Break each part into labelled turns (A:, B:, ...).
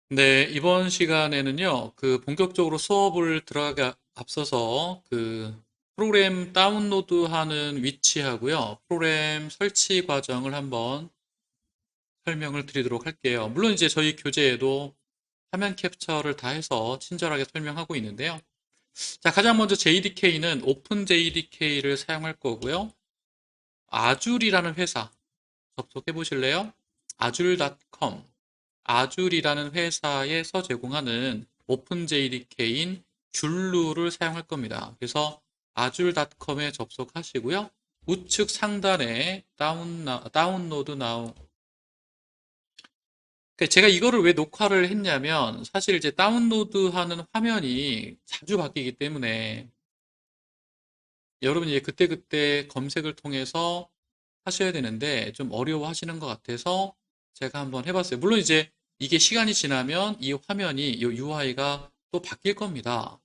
A: 네, 이번 시간에는요, 본격적으로 수업을 들어가기 앞서서 프로그램 다운로드하는 위치하고요, 프로그램 설치 과정을 한번 설명을 드리도록 할게요. 물론 이제 저희 교재에도 화면 캡처를 다 해서 친절하게 설명하고 있는데요. 자, 가장 먼저 JDK는 오픈 JDK를 사용할 거고요. 아줄이라는 회사 접속해 보실래요? 아줄.com 아줄이라는 회사에서 제공하는 오픈 JDK인 줄루를 사용할 겁니다. 그래서 아줄.com에 접속하시고요. 우측 상단에 다운로드 나우. 제가 이거를 왜 녹화를 했냐면 사실 이제 다운로드하는 화면이 자주 바뀌기 때문에 여러분이 이제 그때그때 검색을 통해서 하셔야 되는데 좀 어려워하시는 것 같아서 제가 한번 해봤어요. 물론 이제 이게 시간이 지나면 이 화면이, 이 UI가 또 바뀔 겁니다.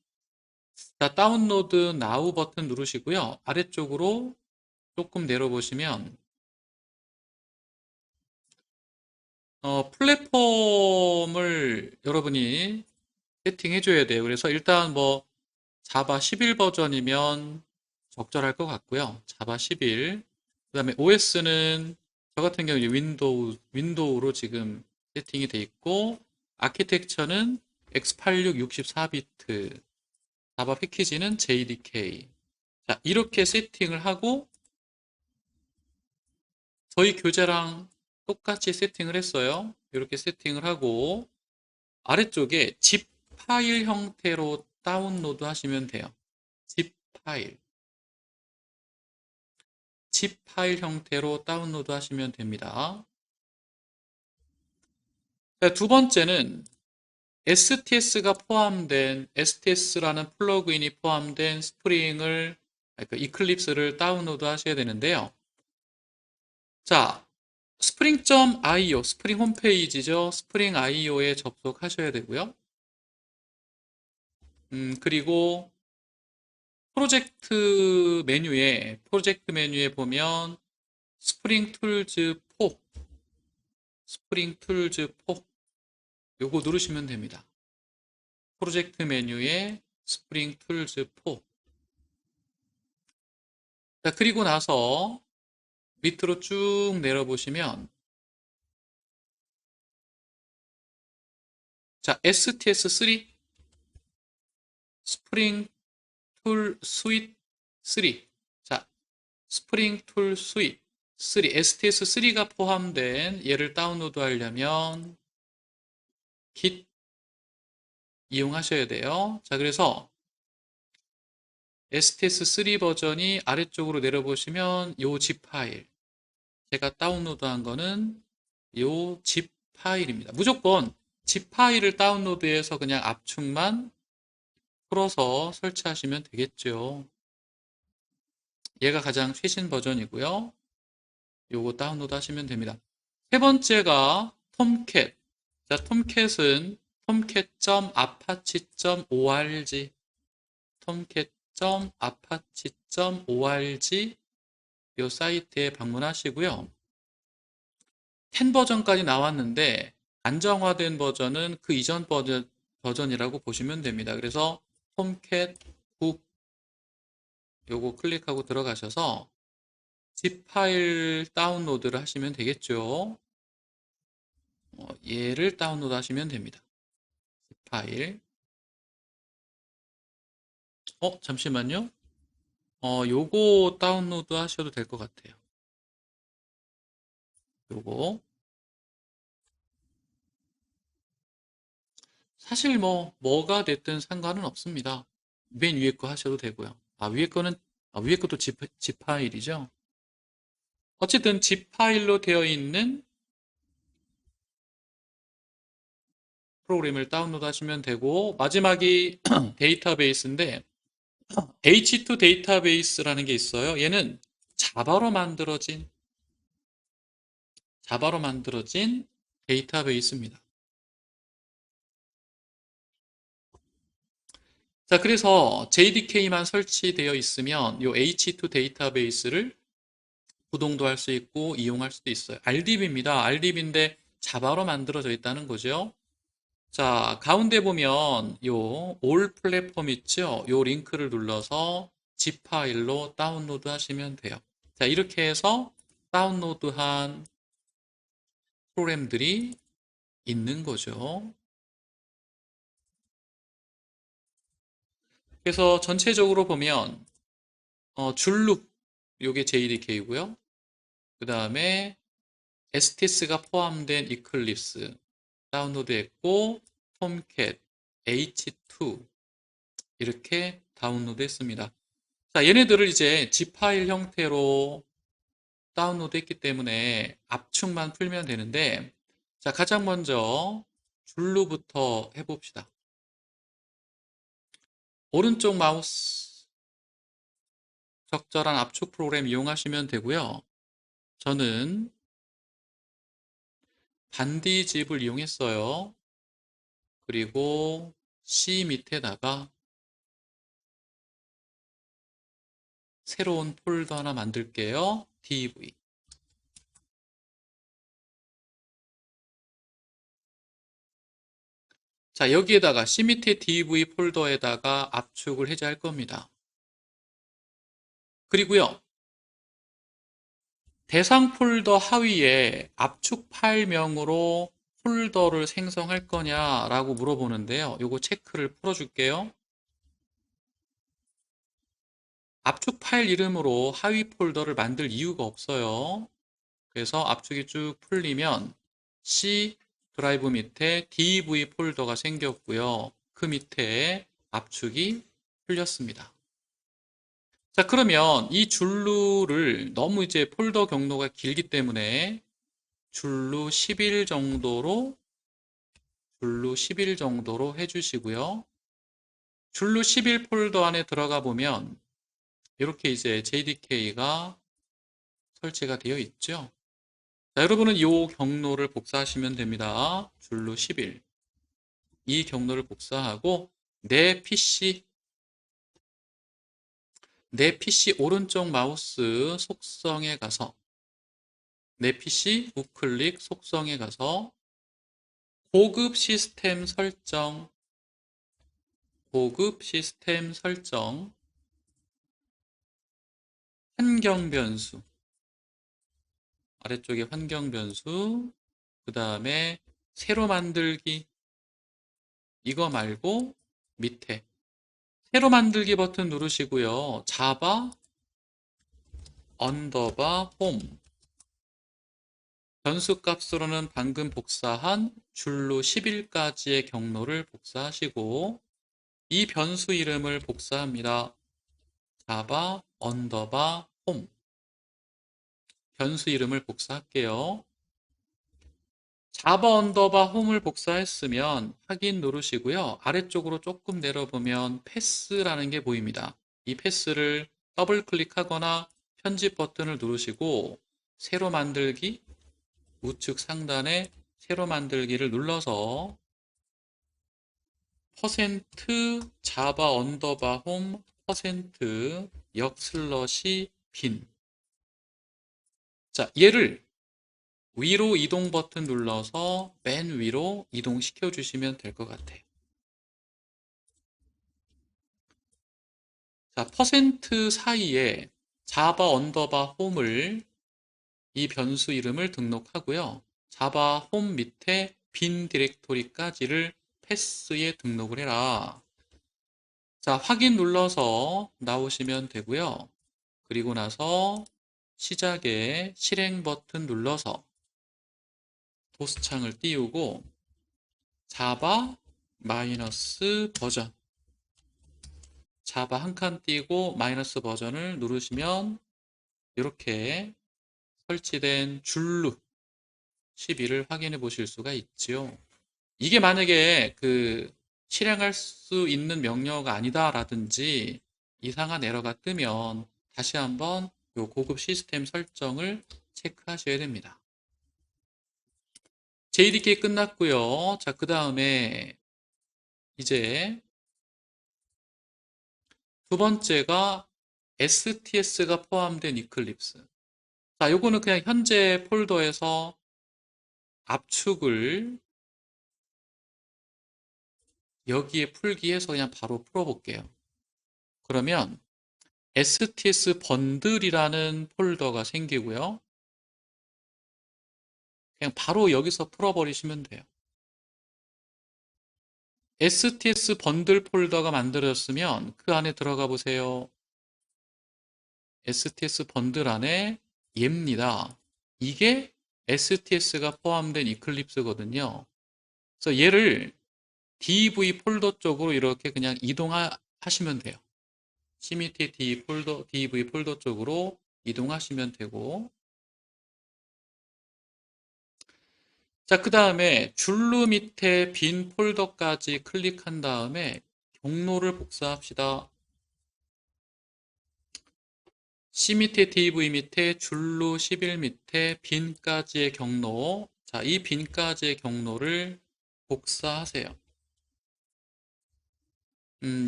A: 자, 다운로드 나우 버튼 누르시고요. 아래쪽으로 조금 내려보시면 플랫폼을 여러분이 세팅해 줘야 돼요. 그래서 일단 뭐 자바 11 버전이면 적절할 것 같고요. 자바 11. 그다음에 OS는 저 같은 경우 윈도우로 지금 세팅이 돼 있고 아키텍처는 x86 64비트, 자바 패키지는 JDK. 자, 이렇게 세팅을 하고 저희 교재랑 똑같이 세팅을 했어요. 이렇게 세팅을 하고 아래쪽에 zip 파일 형태로 다운로드 하시면 돼요. zip 파일. zip 파일 형태로 다운로드 하시면 됩니다. 두 번째는 STS라는 플러그인이 포함된 스프링을, 이클립스를 다운로드 하셔야 되는데요. 자, spring.io, 스프링 홈페이지죠. spring.io에 접속하셔야 되고요. 그리고 프로젝트 메뉴에 보면 스프링 툴즈 4, 스프링 툴즈 4 요거 누르시면 됩니다. 프로젝트 메뉴에 스프링 툴즈 4. 자, 그리고 나서 밑으로 쭉 내려보시면 자, STS3 스프링 툴 스윗 3. 자, 스프링 툴 스윗 3, STS3가 포함된 얘를 다운로드 하려면 git 이용하셔야 돼요. 자, 그래서 STS3 버전이 아래쪽으로 내려보시면 요 zip 파일. 제가 다운로드한 거는 요 zip 파일입니다. 무조건 zip 파일을 다운로드해서 그냥 압축만 풀어서 설치하시면 되겠죠. 얘가 가장 최신 버전이고요. 요거 다운로드 하시면 됩니다. 세 번째가 톰캣. 자, 톰캣은 tomcat.apache.org tomcat.apache.org 요 사이트에 방문하시고요. 10 버전까지 나왔는데 안정화된 버전은 그 이전 버전이라고 보시면 됩니다. 그래서 톰캣 9 요거 클릭하고 들어가셔서 zip 파일 다운로드를 하시면 되겠죠. 얘를 다운로드 하시면 됩니다. zip 파일. 잠시만요. 요거 다운로드 하셔도 될 것 같아요. 요거. 사실 뭐가 됐든 상관은 없습니다. 맨 위에 거 하셔도 되고요. 위에 것도 zip 파일이죠. 어쨌든 zip 파일로 되어 있는 프로그램을 다운로드 하시면 되고, 마지막이 데이터베이스인데, H2 데이터베이스라는 게 있어요. 얘는 자바로 만들어진 데이터베이스입니다. 자, 그래서 JDK만 설치되어 있으면 이 H2 데이터베이스를 구동도 할 수 있고 이용할 수도 있어요. RDB입니다. RDB인데 자바로 만들어져 있다는 거죠. 자, 가운데 보면 요 올 플랫폼 있죠? 요 링크를 눌러서 zip 파일로 다운로드 하시면 돼요. 자, 이렇게 해서 다운로드한 프로그램들이 있는 거죠. 그래서 전체적으로 보면 줄룩 요게 JDK고요. 그 다음에 STS가 포함된 이클립스 다운로드했고 톰캣, H2 이렇게 다운로드했습니다. 자, 얘네들을 이제 zip 파일 형태로 다운로드했기 때문에 압축만 풀면 되는데, 자, 가장 먼저 줄루부터 해봅시다. 오른쪽 마우스 적절한 압축 프로그램 이용하시면 되고요. 저는 반디집을 이용했어요. 그리고 C 밑에다가 새로운 폴더 하나 만들게요. DV. 자, 여기에다가 C 밑에 DV 폴더에다가 압축을 해제할 겁니다. 그리고요, 대상 폴더 하위에 압축 파일명으로 폴더를 생성할 거냐라고 물어보는데요. 요거 체크를 풀어줄게요. 압축 파일 이름으로 하위 폴더를 만들 이유가 없어요. 그래서 압축이 쭉 풀리면 C 드라이브 밑에 DV 폴더가 생겼고요. 그 밑에 압축이 풀렸습니다. 자, 그러면 이 줄루를 너무 이제 폴더 경로가 길기 때문에 줄루 10일 정도로 해주시고요. 줄루 10일 폴더 안에 들어가 보면 이렇게 이제 JDK가 설치가 되어 있죠. 자, 여러분은 이 경로를 복사하시면 됩니다. 줄루 10일. 이 경로를 복사하고 내 PC 오른쪽 마우스 속성에 가서 내 PC 우클릭 속성에 가서 고급 시스템 설정 환경 변수 아래쪽에 환경 변수 그 다음에 새로 만들기 이거 말고 밑에 새로 만들기 버튼 누르시고요. 자바 언더바 홈 변수 값으로는 방금 복사한 줄로 10일까지의 경로를 복사하시고 이 변수 이름을 복사합니다. 자바 언더바 홈 변수 이름을 복사할게요. 자바 언더바 홈을 복사했으면 확인 누르시고요. 아래쪽으로 조금 내려보면 패스라는 게 보입니다. 이 패스를 더블 클릭하거나 편집 버튼을 누르시고 새로 만들기 우측 상단에 새로 만들기를 눌러서 퍼센트 자바 언더바 홈 퍼센트 역/빈 자, 얘를 위로 이동 버튼 눌러서 맨 위로 이동시켜 주시면 될 것 같아요. 자, 퍼센트 사이에 자바 언더바 홈을 이 변수 이름을 등록하고요. 자바 홈 밑에 빈 디렉토리까지를 패스에 등록을 해라. 자, 확인 눌러서 나오시면 되고요. 그리고 나서 시작에 실행 버튼 눌러서 도스창을 띄우고 자바 마이너스 버전 자바 한 칸 띄고 마이너스 버전을 누르시면 이렇게 설치된 줄루 12를 확인해 보실 수가 있지요. 이게 만약에 실행할 수 있는 명령어가 아니다라든지 이상한 에러가 뜨면 다시 한번 요 고급 시스템 설정을 체크하셔야 됩니다. JDK 끝났고요. 자, 그 다음에 이제 두 번째가 STS가 포함된 이클립스. 자, 요거는 그냥 현재 폴더에서 압축을 여기에 풀기해서 그냥 바로 풀어볼게요. 그러면 STS 번들이라는 폴더가 생기고요. 그냥 바로 여기서 풀어버리시면 돼요. STS 번들 폴더가 만들어졌으면 그 안에 들어가 보세요. STS 번들 안에 얘입니다. 이게 STS가 포함된 이클립스거든요. 그래서 얘를 DV 폴더 쪽으로 이렇게 그냥 이동하시면 돼요. C 밑에 DV 폴더 쪽으로 이동하시면 되고, 자, 그 다음에 줄루 밑에 빈 폴더까지 클릭한 다음에 경로를 복사합시다. C 밑에 DV 밑에 줄루 11 밑에 빈까지의 경로. 자, 이 빈까지의 경로를 복사하세요.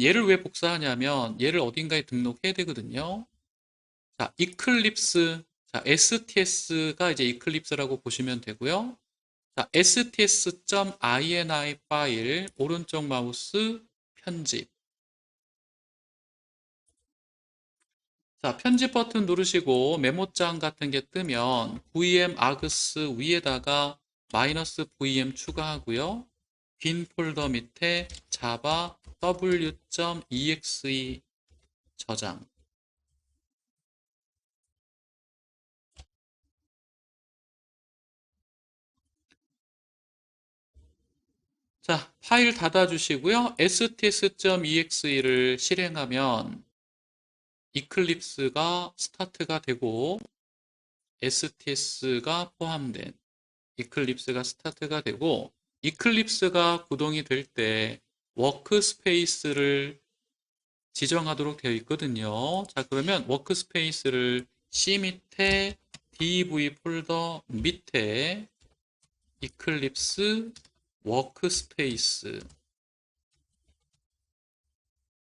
A: 얘를 왜 복사하냐면 얘를 어딘가에 등록해야 되거든요. 자, 이클립스. 자, STS가 이제 이클립스라고 보시면 되고요. 자, sts.ini 파일 오른쪽 마우스 편집. 자, 편집 버튼 누르시고 메모장 같은 게 뜨면 VM args 위에다가 -vm 추가하고요. 빈 폴더 밑에 java w.exe 저장. 자, 파일 닫아주시고요. sts.exe를 실행하면 이클립스가 스타트가 되고 STS가 포함된 이클립스가 스타트가 되고 이클립스가 구동이 될 때 워크스페이스를 지정하도록 되어 있거든요. 자, 그러면 워크스페이스를 C 밑에 DV 폴더 밑에 이클립스 워크스페이스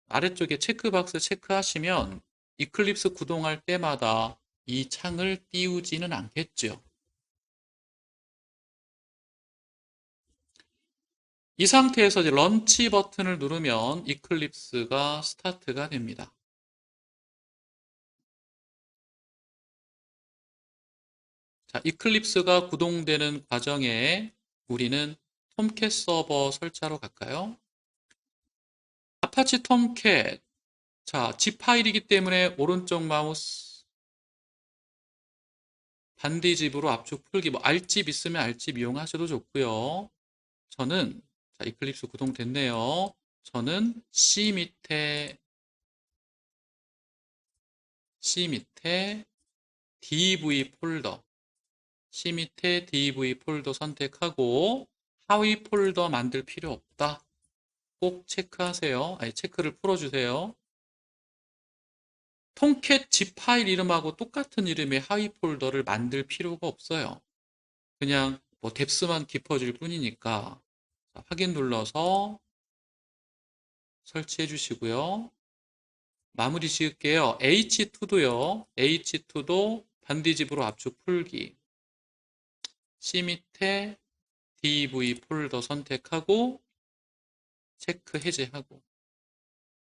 A: 아래쪽에 체크박스 체크하시면 이클립스 구동할 때마다 이 창을 띄우지는 않겠죠. 이 상태에서 이제 런치 버튼을 누르면 이클립스가 스타트가 됩니다. 자, 이클립스가 구동되는 과정에 우리는 톰캣 서버 설치하러 갈까요? 아파치 톰캣. 자, zip 파일이기 때문에 오른쪽 마우스 반디집으로 압축 풀기, 뭐 R집 있으면 R집 이용하셔도 좋고요. 저는 자, 이클립스 구동됐네요. 저는 C 밑에 DV 폴더 C 밑에 DV 폴더 선택하고 하위 폴더 만들 필요 없다. 꼭 체크하세요. 아니, 체크를 풀어주세요. 통캣 zip 파일 이름하고 똑같은 이름의 하위 폴더를 만들 필요가 없어요. 그냥 뭐 뎁스만 깊어질 뿐이니까. 자, 확인 눌러서 설치해 주시고요. 마무리 지을게요. H2도요. H2도 반디집으로 압축 풀기. C 밑에 DV 폴더 선택하고 체크 해제하고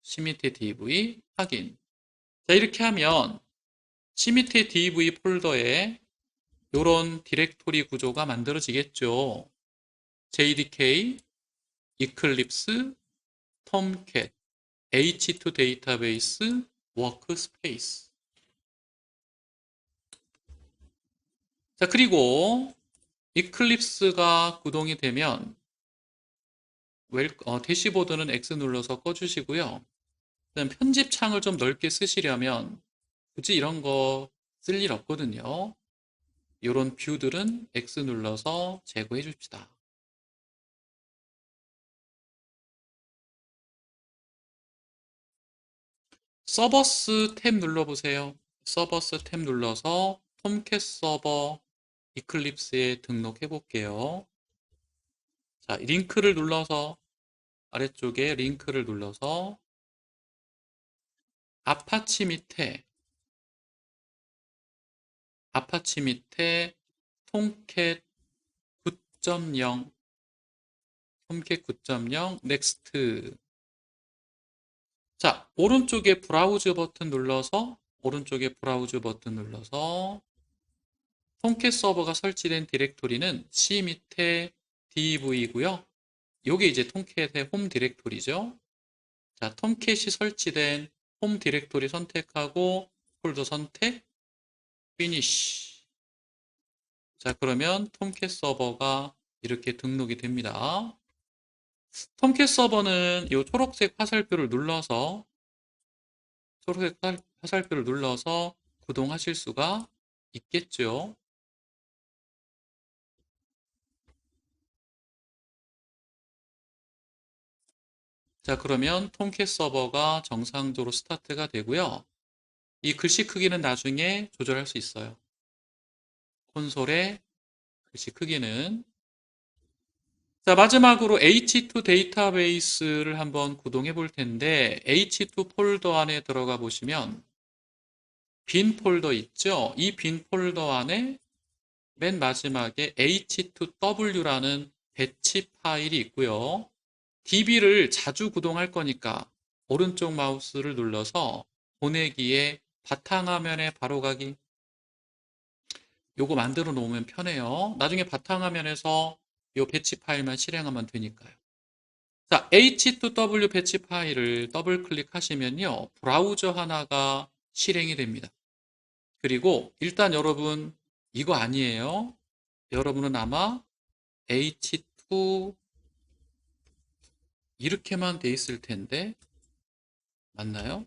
A: C 밑에 DV 확인. 자, 이렇게 하면 C 밑에 DV 폴더에 이런 디렉토리 구조가 만들어지겠죠. JDK, Eclipse, Tomcat, H2 데이터베이스, 워크스페이스. 자, 그리고 이클립스가 구동이 되면 대시보드는 X 눌러서 꺼주시고요. 그다음 편집 창을 좀 넓게 쓰시려면 굳이 이런 거 쓸 일 없거든요. 이런 뷰들은 X 눌러서 제거해 줍시다. 서버스 탭 눌러보세요. 서버스 탭 눌러서 톰캣 서버 이클립스에 등록해 볼게요. 자, 링크를 눌러서 아래쪽에 링크를 눌러서 아파치 밑에 톰캣 9.0 톰캣 9.0 넥스트. 자, 오른쪽에 브라우즈 버튼 눌러서 톰캣 서버가 설치된 디렉토리는 C 밑에 DV고요. 요게 이제 톰캣의 홈 디렉토리죠. 자, 톰캣이 설치된 홈 디렉토리 선택하고 폴더 선택, 피니쉬. 자, 그러면 톰캣 서버가 이렇게 등록이 됩니다. 톰캣 서버는 이 초록색 화살표를 눌러서 구동하실 수가 있겠죠. 자, 그러면 톰캣 서버가 정상적으로 스타트가 되고요. 이 글씨 크기는 나중에 조절할 수 있어요. 콘솔의 글씨 크기는. 자, 마지막으로 H2 데이터베이스를 한번 구동해 볼 텐데, H2 폴더 안에 들어가 보시면 빈 폴더 있죠? 이 빈 폴더 안에 맨 마지막에 H2W라는 배치 파일이 있고요. DB를 자주 구동할 거니까 오른쪽 마우스를 눌러서 보내기에 바탕화면에 바로가기, 요거 만들어 놓으면 편해요. 나중에 바탕화면에서 요 배치 파일만 실행하면 되니까요. 자, H2W 배치 파일을 더블 클릭하시면요. 브라우저 하나가 실행이 됩니다. 그리고 일단 여러분 이거 아니에요. 여러분은 아마 H2 이렇게만 돼 있을 텐데 맞나요?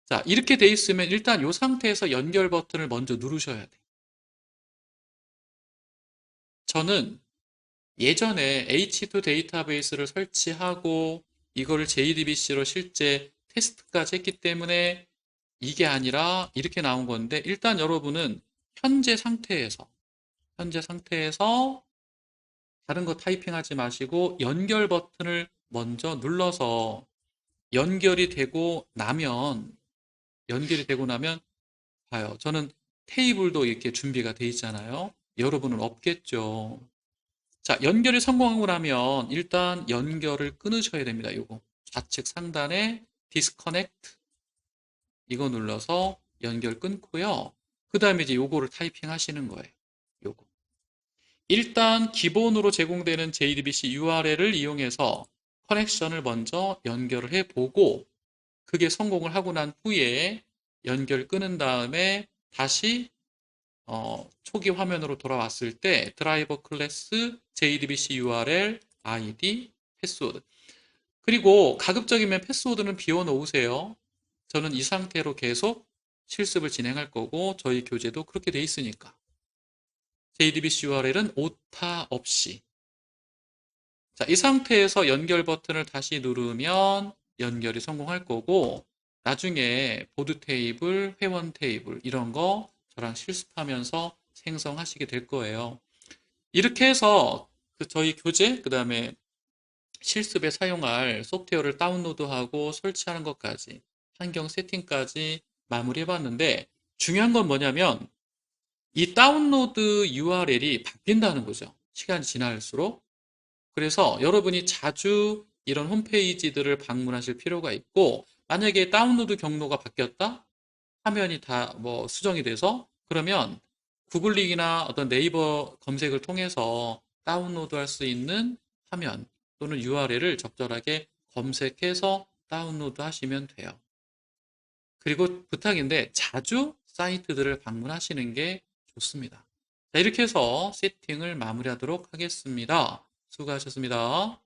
A: 자, 이렇게 돼 있으면 일단 이 상태에서 연결 버튼을 먼저 누르셔야 돼요. 저는 예전에 H2 데이터베이스를 설치하고 이거를 JDBC로 실제 테스트까지 했기 때문에 이게 아니라 이렇게 나온 건데, 일단 여러분은 현재 상태에서 다른 거 타이핑하지 마시고 연결 버튼을 먼저 눌러서 연결이 되고 나면 봐요. 저는 테이블도 이렇게 준비가 돼 있잖아요. 여러분은 없겠죠. 자, 연결이 성공하고 나면 일단 연결을 끊으셔야 됩니다. 요거 좌측 상단에 디스커넥트 이거 눌러서 연결 끊고요. 그 다음에 이제 요거를 타이핑 하시는 거예요. 요거. 일단 기본으로 제공되는 JDBC URL을 이용해서 커넥션을 먼저 연결을 해보고 그게 성공을 하고 난 후에 연결 끊은 다음에 다시 초기 화면으로 돌아왔을 때 드라이버 클래스 JDBC URL ID 패스워드, 그리고 가급적이면 패스워드는 비워놓으세요. 저는 이 상태로 계속 실습을 진행할 거고 저희 교재도 그렇게 돼 있으니까. JDBC URL은 오타 없이. 자, 이 상태에서 연결 버튼을 다시 누르면 연결이 성공할 거고 나중에 보드 테이블, 회원 테이블 이런 거 저랑 실습하면서 생성하시게 될 거예요. 이렇게 해서 저희 교재, 그 다음에 실습에 사용할 소프트웨어를 다운로드하고 설치하는 것까지 환경 세팅까지 마무리해 봤는데 중요한 건 뭐냐면 이 다운로드 URL이 바뀐다는 거죠. 시간이 지날수록. 그래서 여러분이 자주 이런 홈페이지들을 방문하실 필요가 있고 만약에 다운로드 경로가 바뀌었다? 화면이 다 뭐 수정이 돼서 그러면 구글링이나 어떤 네이버 검색을 통해서 다운로드 할 수 있는 화면 또는 URL을 적절하게 검색해서 다운로드 하시면 돼요. 그리고 부탁인데 자주 사이트들을 방문하시는 게 좋습니다. 자, 이렇게 해서 세팅을 마무리하도록 하겠습니다. 수고하셨습니다.